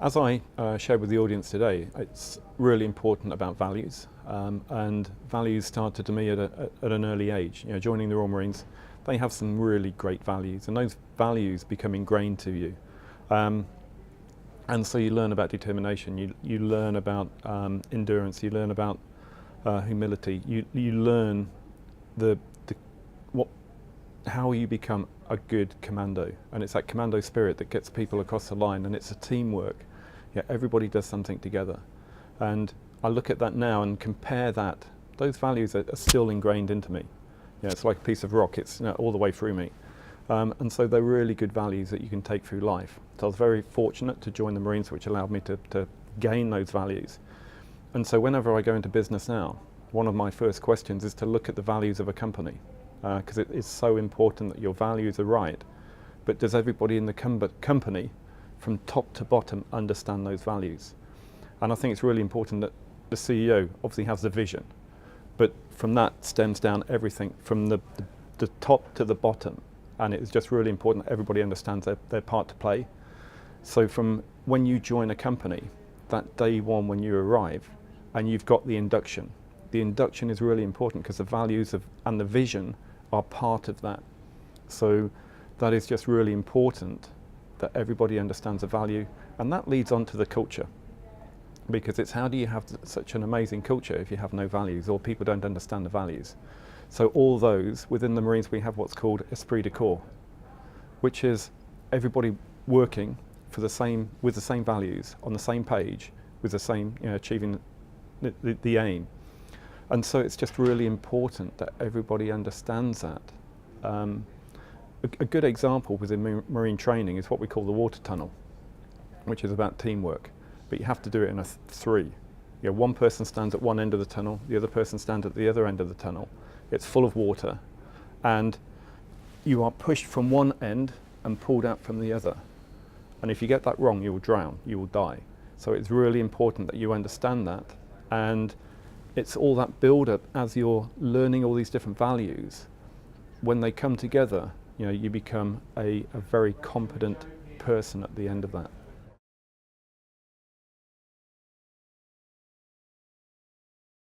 As I shared with the audience today, it's really important about values, and values started to me at an early age. You know, joining the Royal Marines, they have some really great values, and those values become ingrained to you. And so you learn about determination, you learn about endurance, you learn about humility, you learn how you become a good commando, and it's that commando spirit that gets people across the line, and it's a teamwork. Yeah, everybody does something together, and I look at that now and compare that. Those values are still ingrained into me. Yeah, it's like a piece of rock. It's, you know, all the way through me, and so they're really good values that you can take through life. So I was very fortunate to join the Marines, which allowed me to gain those values. And so whenever I go into business now, one of my first questions is to look at the values of a company. Because it is so important that your values are right, but does everybody in the company from top to bottom understand those values? And I think it's really important that the CEO obviously has the vision, but from that stems down everything from the top to the bottom, and it's just really important that everybody understands their part to play. So from when you join a company, that day one when you arrive and you've got the induction is really important, because the values and the vision are part of that. So that is just really important that everybody understands the value, and that leads on to the culture, because it's how do you have such an amazing culture if you have no values, or people don't understand the values. So all those, within the Marines we have what's called Esprit De Corps, which is everybody working for with the same values, on the same page, with the same, you know, achieving the aim. And so it's just really important that everybody understands that. A good example within marine training is what we call the water tunnel, which is about teamwork, but you have to do it in a three. You know, one person stands at one end of the tunnel, the other person stands at the other end of the tunnel. It's full of water, and you are pushed from one end and pulled out from the other. And if you get that wrong, you will drown, you will die. So it's really important that you understand that, and it's all that build-up as you're learning all these different values. When they come together, you know, you become a very competent person at the end of that.